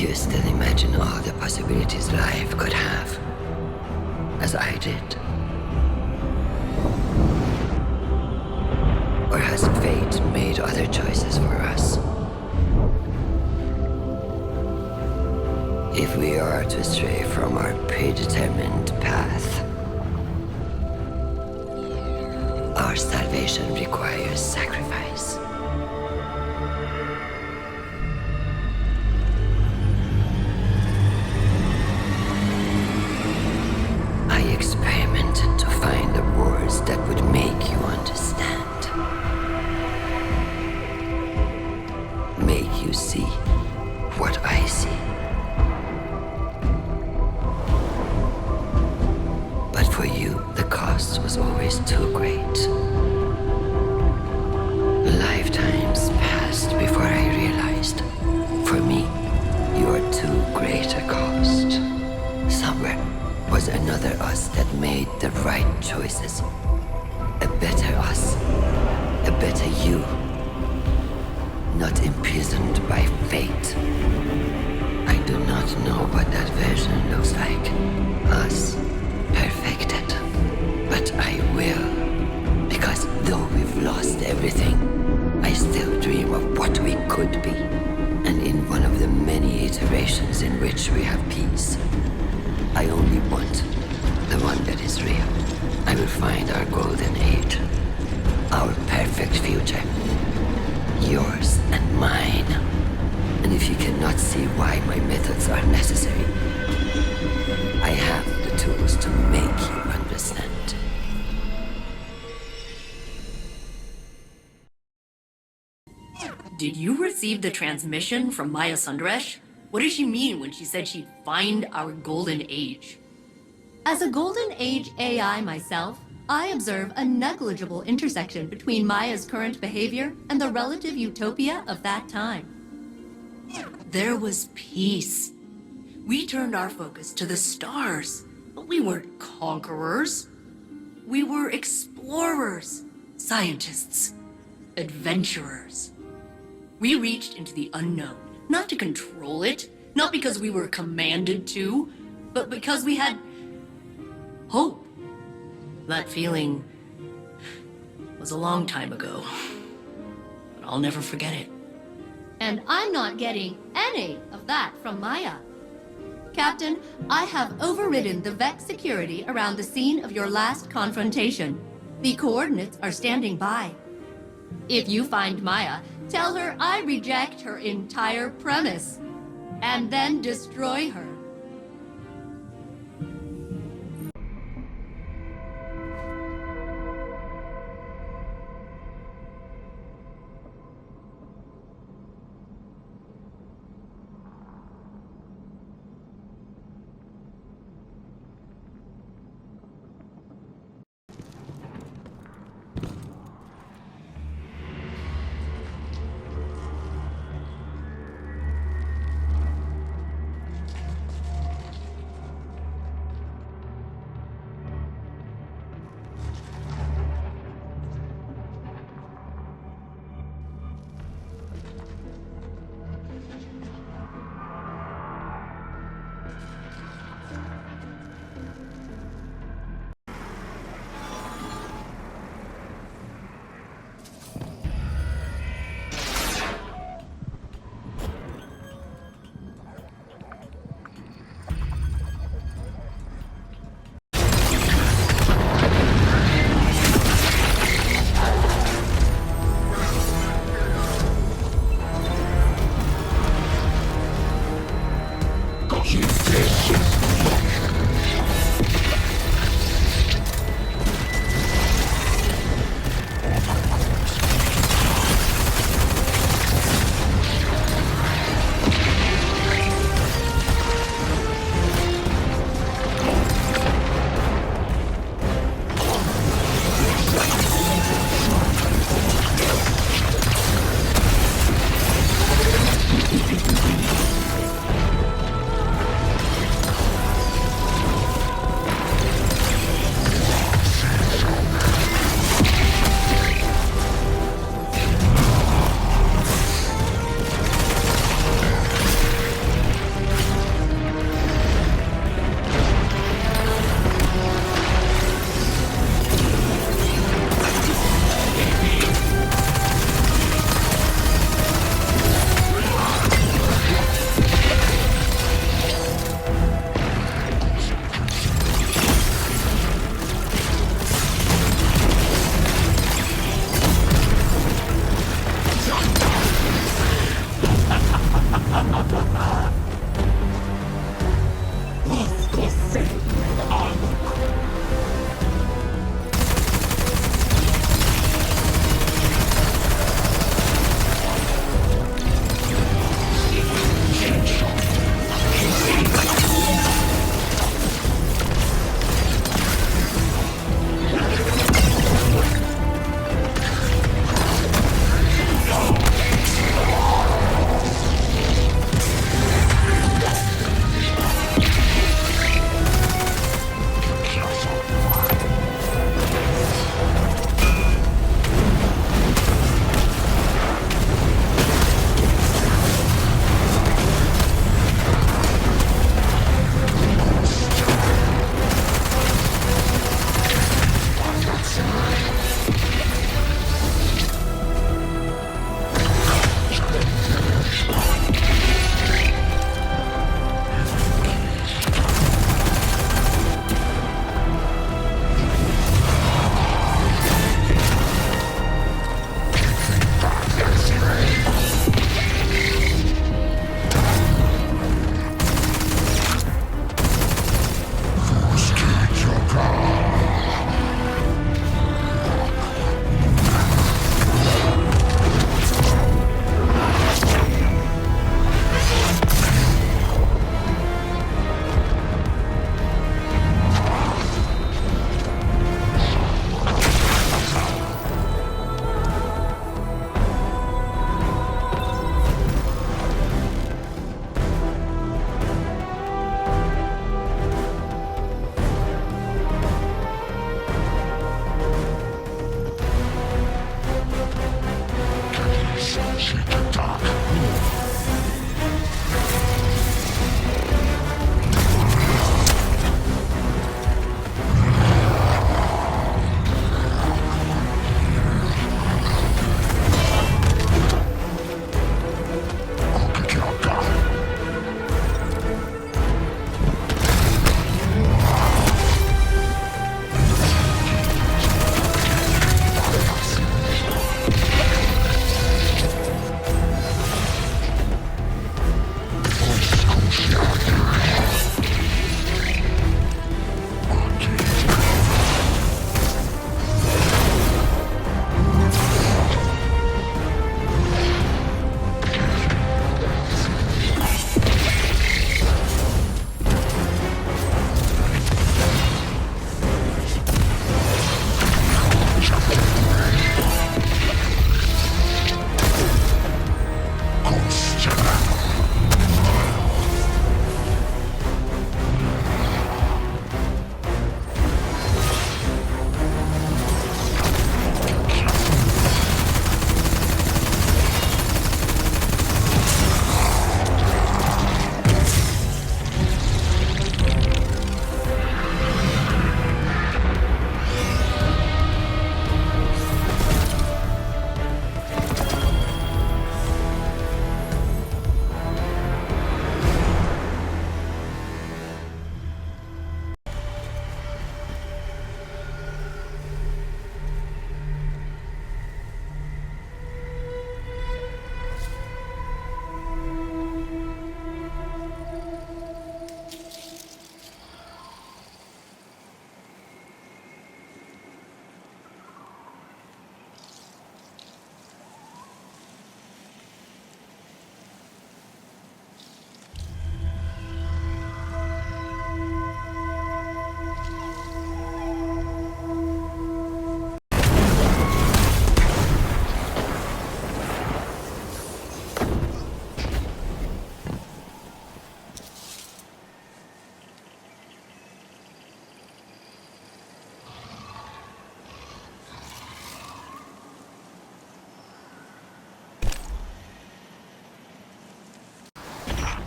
You still imagine all the possibilities life could have, as I did? Or has fate made other choices for us? If we are to stray from our predetermined path, our salvation requires sacrifice. I experimented to find the words that would make you understand. Make you see what I see. But for you, the cost was always too great. Lifetimes passed before I realized. For me, you are too great a cost. Somewhere was another us that made the right choices. A better us. A better you. Not imprisoned by fate. I do not know what that version looks like. Us. Perfected. But I will. Because though we've lost everything, I still dream of what we could be. And in one of the many iterations in which we have peace, I only want the one that is real. I will find our golden age. Our perfect future. Yours and mine. And if you cannot see why my methods are necessary, I have the tools to make you understand. Did you receive the transmission from Maya Sundaresh? What did she mean when she said she'd find our golden age? As a golden age AI myself, I observe a negligible intersection between Maya's current behavior and the relative utopia of that time. There was peace. We turned our focus to the stars, but we weren't conquerors. We were explorers, scientists, adventurers. We reached into the unknown, not to control it, not because we were commanded to, but because we had hope. That feeling was a long time ago, but I'll never forget it. And I'm not getting any of that from Maya. Captain, I have overridden the Vex security around the scene of your last confrontation. The coordinates are standing by. If you find Maya, tell her I reject her entire premise, and then destroy her.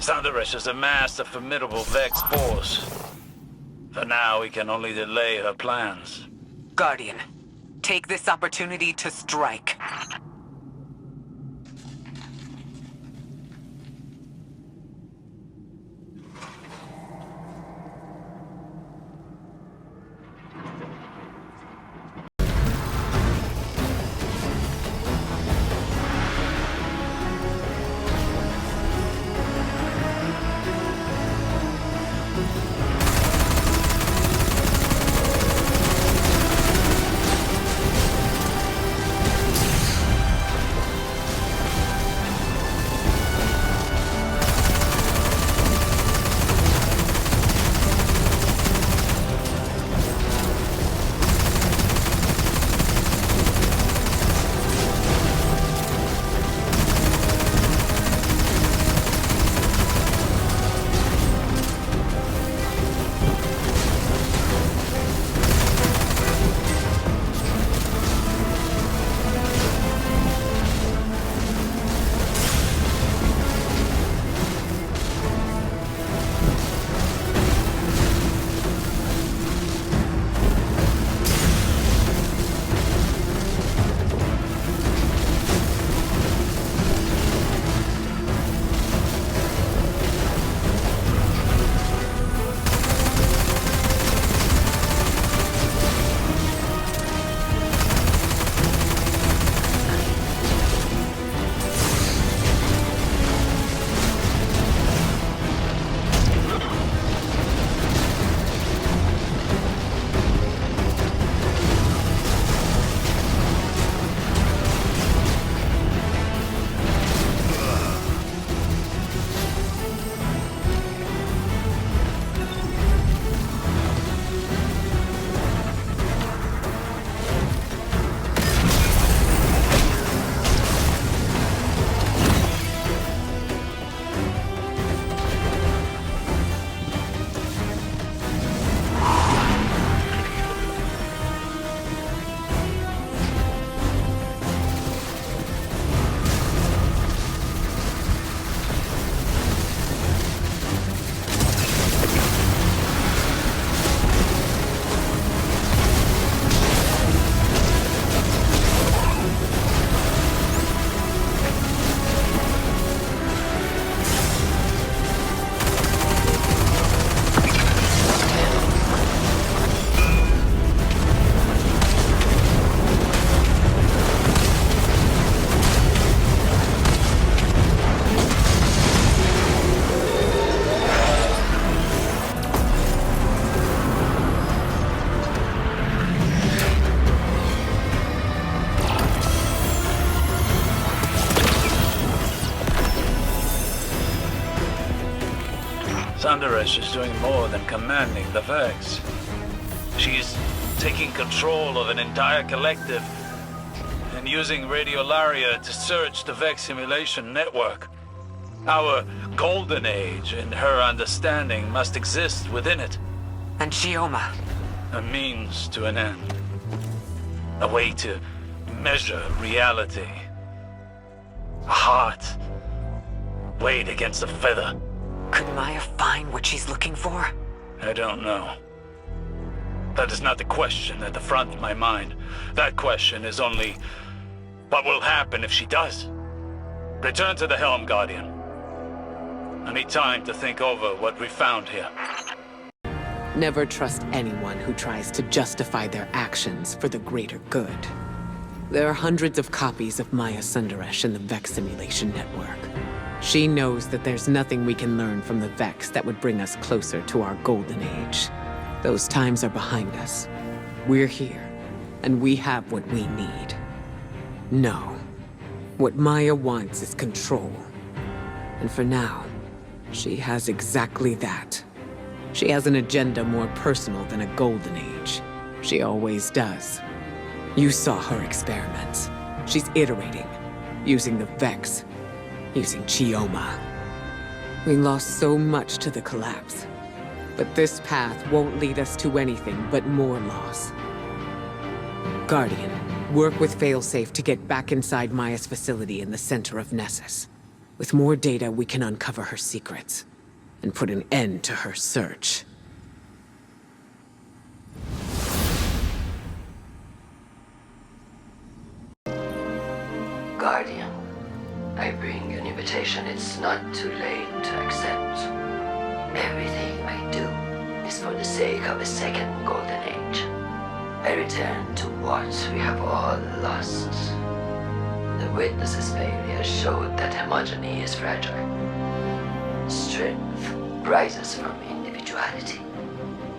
Sandaresh has amassed a formidable Vex force. For now, we can only delay her plans. Guardian, take this opportunity to strike. Sandaresh is doing more than commanding the Vex. She's taking control of an entire collective and using Radiolaria to search the Vex simulation network. Our golden age, in her understanding, must exist within it. And Chioma? A means to an end. A way to measure reality. A heart weighed against a feather. Could Maya find what she's looking for? I don't know. That is not the question at the front of my mind. That question is only, what will happen if she does? Return to the helm, Guardian. I need time to think over what we found here. Never trust anyone who tries to justify their actions for the greater good. There are hundreds of copies of Maya Sundaresh in the Vex simulation network. She knows that there's nothing we can learn from the Vex that would bring us closer to our golden age. Those times are behind us. We're here, and we have what we need. No. What Maya wants is control. And for now, she has exactly that. She has an agenda more personal than a golden age. She always does. You saw her experiments. She's iterating, using the Vex, using Chioma. We lost so much to the collapse. But this path won't lead us to anything but more loss. Guardian, work with Failsafe to get back inside Maya's facility in the center of Nessus. With more data, we can uncover her secrets and put an end to her search. Guardian, I bring an invitation it's not too late to accept. Everything I do is for the sake of a second golden age. I return to what we have all lost. The Witness's failure showed that homogeny is fragile. Strength rises from individuality.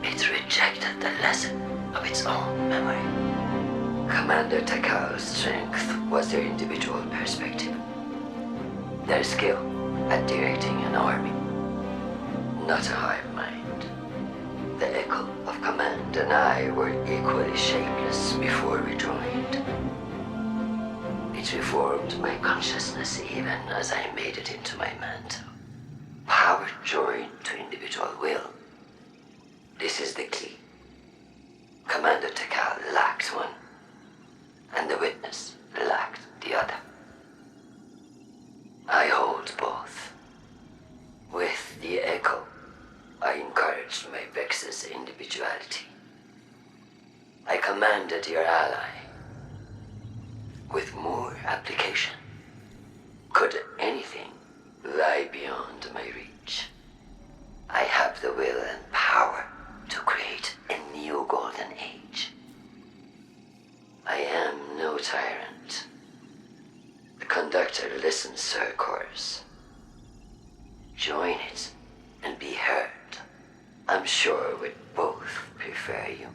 It rejected the lesson of its own memory. Commander Takao's strength was their individual perspective. Their skill at directing an army, not a hive mind. The echo of command and I were equally shapeless before we joined. It reformed my consciousness even as I made it into my mantle. Power joined to individual will. This is the key. Commander Takao lacked one, and the Witness lacked the other. I hold both. With the echo, I encouraged my Vex's individuality. I commanded your ally. With more application, could anything lie beyond my reach? I have the will and power to create a new golden age. I am no tyrant. The conductor listens to her chorus. Join it and be heard. I'm sure we'd both prefer you.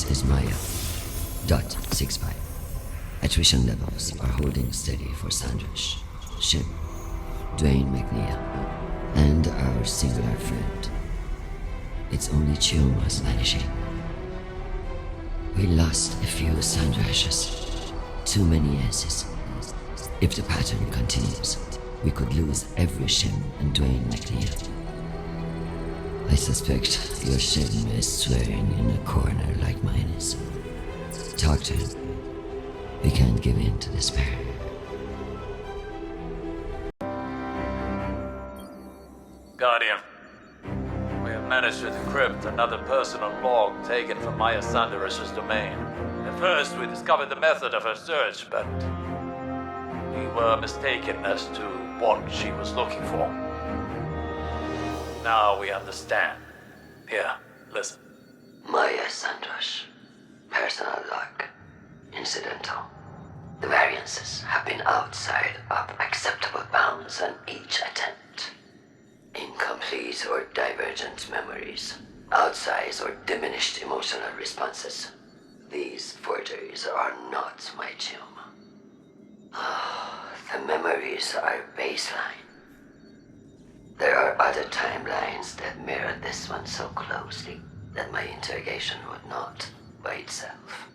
This is Maya. Dot 65. Attrition levels are holding steady for Sandrash, Ship, Dwayne McNeil, and our singular friend. It's only Chioma's vanishing. We lost a few Sandrashes. Too many S's. If the pattern continues, we could lose every Shin and Dwayne McNeil. I suspect your Shin is swearing in a corner like mine is. Talk to him. We can't give in to despair. Guardian, we have managed to decrypt another personal log taken from Maya Sanderash's domain. At first, we discovered the method of her search, but we were mistaken as to what she was looking for. Now we understand. Here, listen. Maya Sandrash. Personal log. Incidental. The variances have been outside of acceptable bounds on each attempt. Incomplete or divergent memories. Outsized or diminished emotional responses. These forgeries are not my Chioma. The memories are baseline. There are other timelines that mirror this one so closely that my interrogation would not, by itself,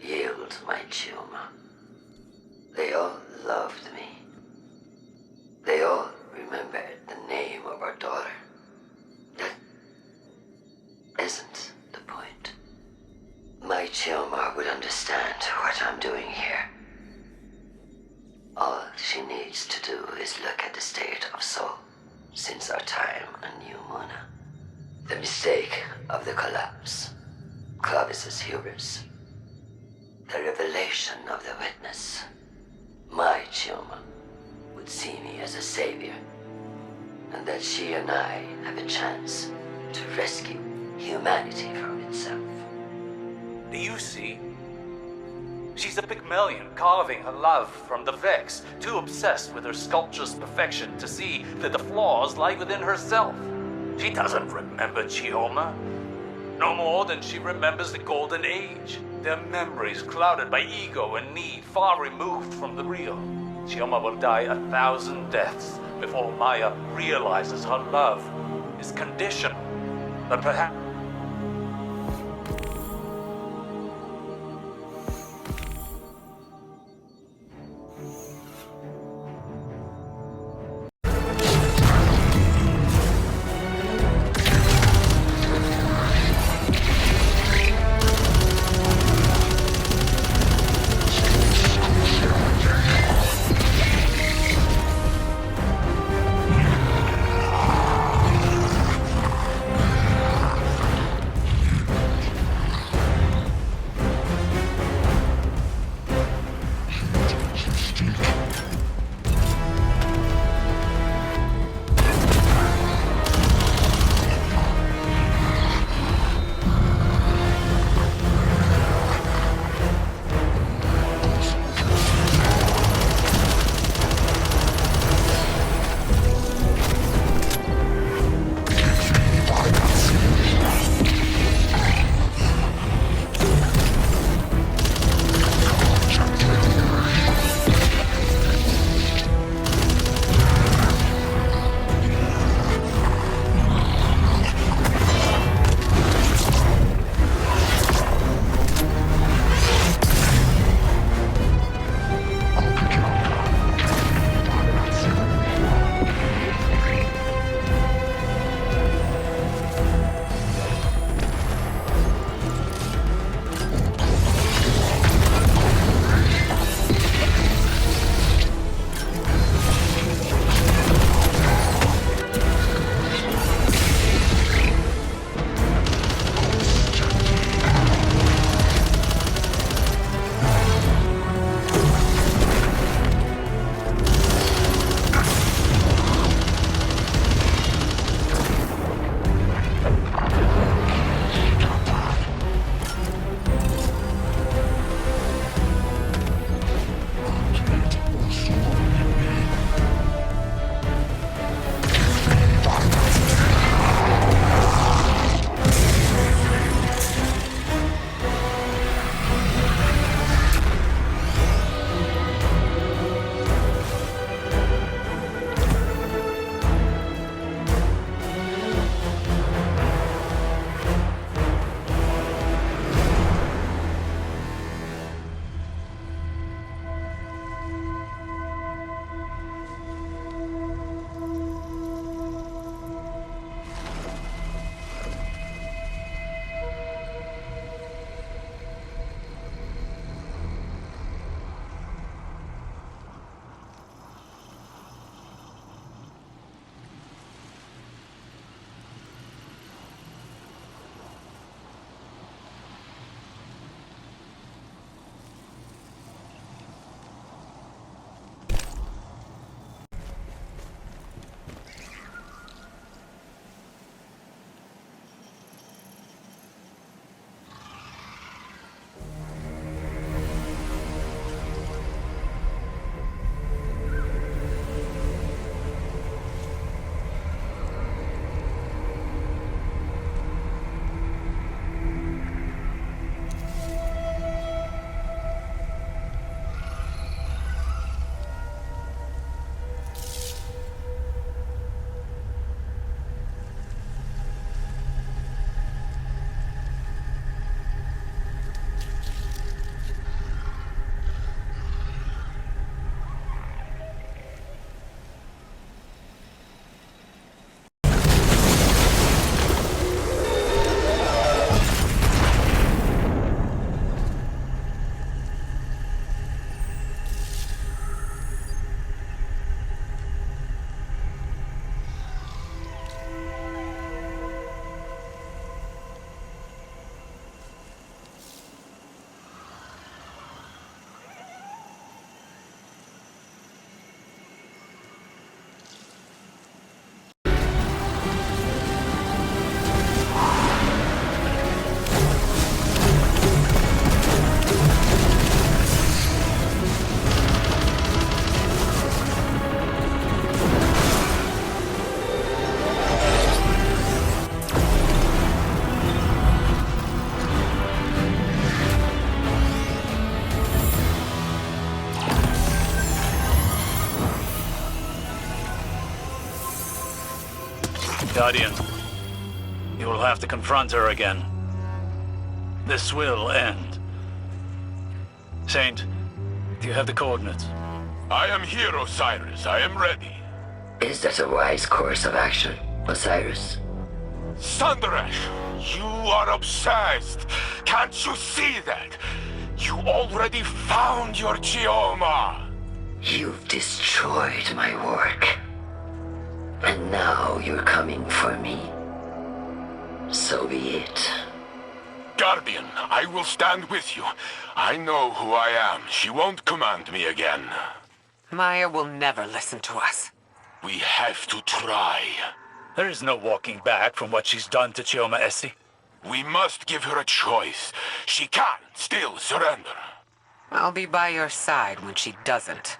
yield my Chioma. They all loved me. They all remembered the name of our daughter. That isn't the point. My Chioma would understand what I'm doing here. All she needs to do is look at the state of Soul since our time on New Muna. The mistake of the collapse, Clovis's hubris, the revelation of the witness. My Chioma would see me as a savior, and that she and I have a chance to rescue humanity from itself. Do you see? She's a Pygmalion carving her love from the Vex, too obsessed with her sculpture's perfection to see that the flaws lie within herself. She doesn't remember Chioma, no more than she remembers the Golden Age. Their memories clouded by ego and need far removed from the real. Chioma will die 1,000 deaths before Maya realizes her love is conditional. But perhaps... Guardian, you will have to confront her again. This will end. Saint, do you have the coordinates? I am here, Osiris. I am ready. Is that a wise course of action, Osiris? Sundaresh, you are obsessed. Can't you see that? You already found your Chioma. You've destroyed my work. And now you're coming for me. So be it. Guardian, I will stand with you. I know who I am. She won't command me again. Maya will never listen to us. We have to try. There is no walking back from what she's done to Chioma Essi. We must give her a choice. She can still surrender. I'll be by your side when she doesn't.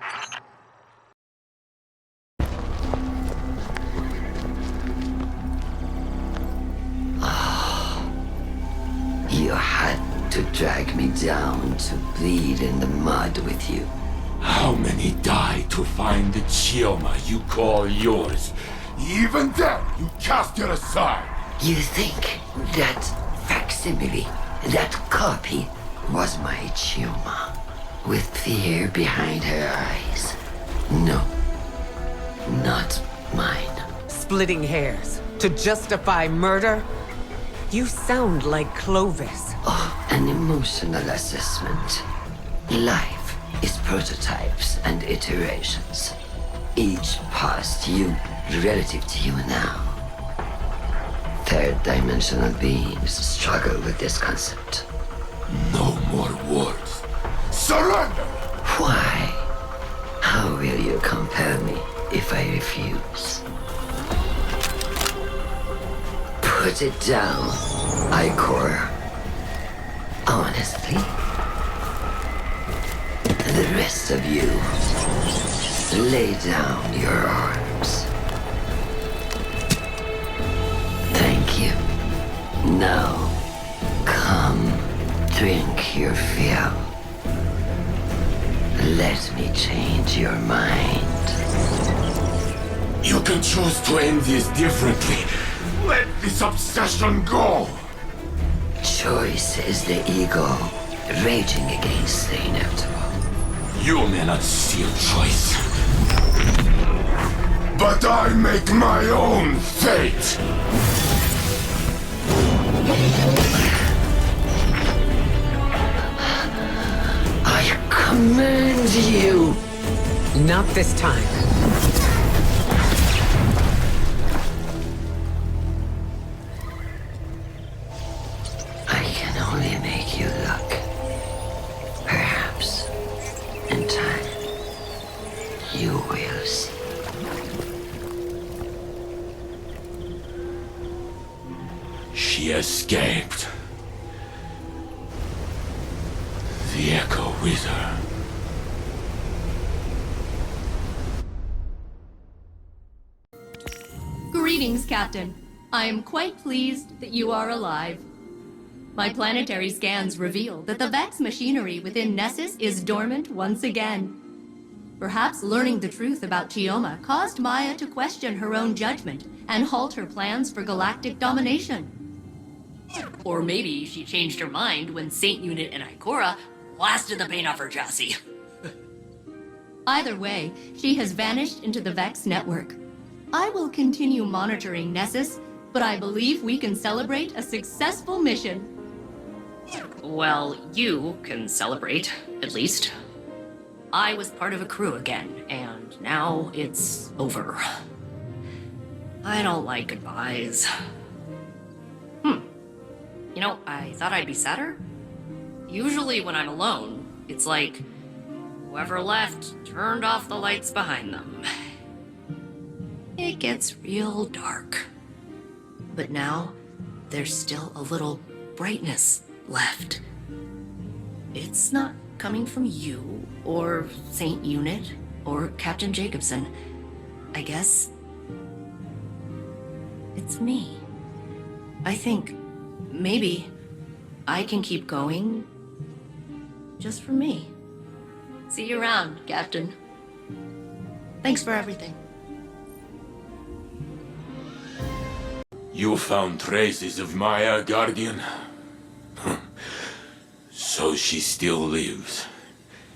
You had to drag me down to bleed in the mud with you. How many died to find the Chioma you call yours? Even then, you cast her aside. You think that facsimile, that copy, was my Chioma, with fear behind her eyes? No, not mine. Splitting hairs to justify murder? You sound like Clovis. Oh, an emotional assessment. Life is prototypes and iterations. Each past you relative to you now. Third-dimensional beings struggle with this concept. No more words. Surrender! Why? How will you compel me if I refuse? Put it down, Ikor. Honestly. The rest of you, lay down your arms. Thank you. Now, come, drink your fill. Let me change your mind. You can choose to end this differently. Let this obsession go! Choice is the ego raging against the inevitable. You may not see a choice. But I make my own fate! I command you! Not this time. I can only make you look. Perhaps, in time, you will see. She escaped. The Echo with her. Greetings, Captain. I am quite pleased that you are alive. My planetary scans reveal that the Vex machinery within Nessus is dormant once again. Perhaps learning the truth about Chioma caused Maya to question her own judgment and halt her plans for galactic domination. Or maybe she changed her mind when Saint Unit and Ikora blasted the paint off her chassis. Either way, she has vanished into the Vex network. I will continue monitoring Nessus, but I believe we can celebrate a successful mission. Well, you can celebrate, at least. I was part of a crew again, and now it's over. I don't like goodbyes. You know, I thought I'd be sadder. Usually when I'm alone, it's like whoever left turned off the lights behind them. It gets real dark. But now, there's still a little brightness left. It's not coming from you, or Saint Unit, or Captain Jacobson. I guess it's me. I think maybe I can keep going just for me. See you around, Captain. Thanks for everything. You found traces of Maya, Guardian? So she still lives,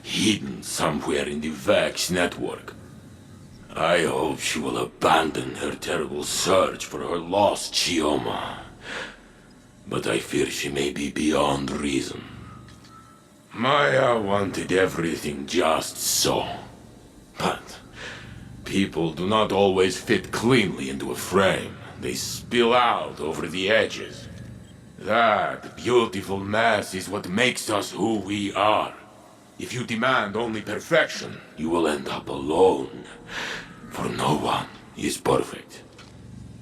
hidden somewhere in the Vex network. I hope she will abandon her terrible search for her lost Chioma. But I fear she may be beyond reason. Maya wanted everything just so. But people do not always fit cleanly into a frame. They spill out over the edges. That beautiful mess is what makes us who we are. If you demand only perfection, you will end up alone. For no one is perfect.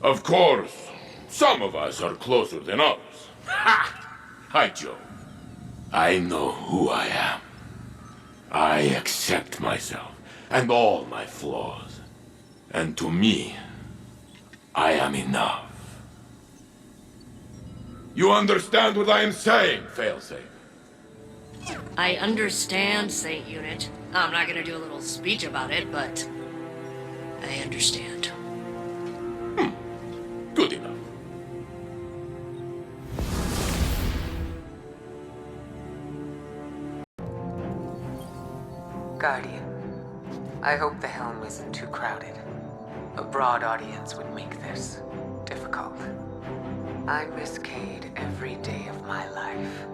Of course, some of us are closer than others. Ha! I joke. I know who I am. I accept myself and all my flaws. And to me, I am enough. You understand what I am saying, Failsafe? I understand, Saint Unit. I'm not gonna do a little speech about it, but I understand. Good enough. Guardian, I hope the helm isn't too crowded. A broad audience would make this difficult. I miss Cayde every day of my life.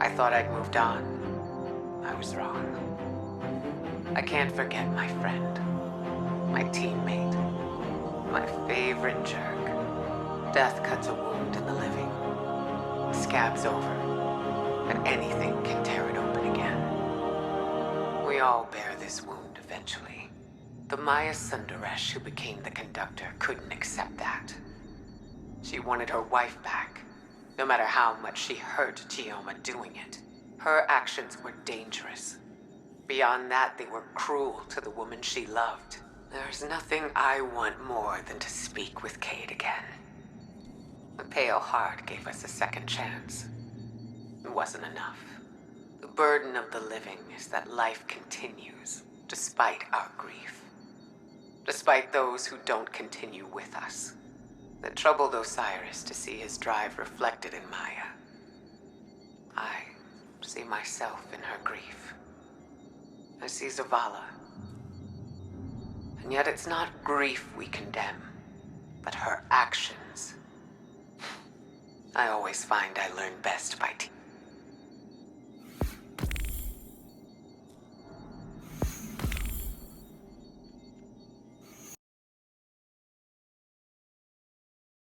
I thought I'd moved on. I was wrong. I can't forget my friend, my teammate, my favorite jerk. Death cuts a wound in the living. The scab's over, and anything can tear it open again. We all bear this wound eventually. The Maya Sundaresh who became the conductor couldn't accept that. She wanted her wife back, no matter how much she hurt Chioma doing it. Her actions were dangerous. Beyond that, they were cruel to the woman she loved. There's nothing I want more than to speak with Cayde again. The Pale Heart gave us a second chance. It wasn't enough. The burden of the living is that life continues, despite our grief. Despite those who don't continue with us. It troubled Osiris to see his drive reflected in Maya. I see myself in her grief. I see Zavala. And yet it's not grief we condemn, but her actions. I always find I learn best by teaching.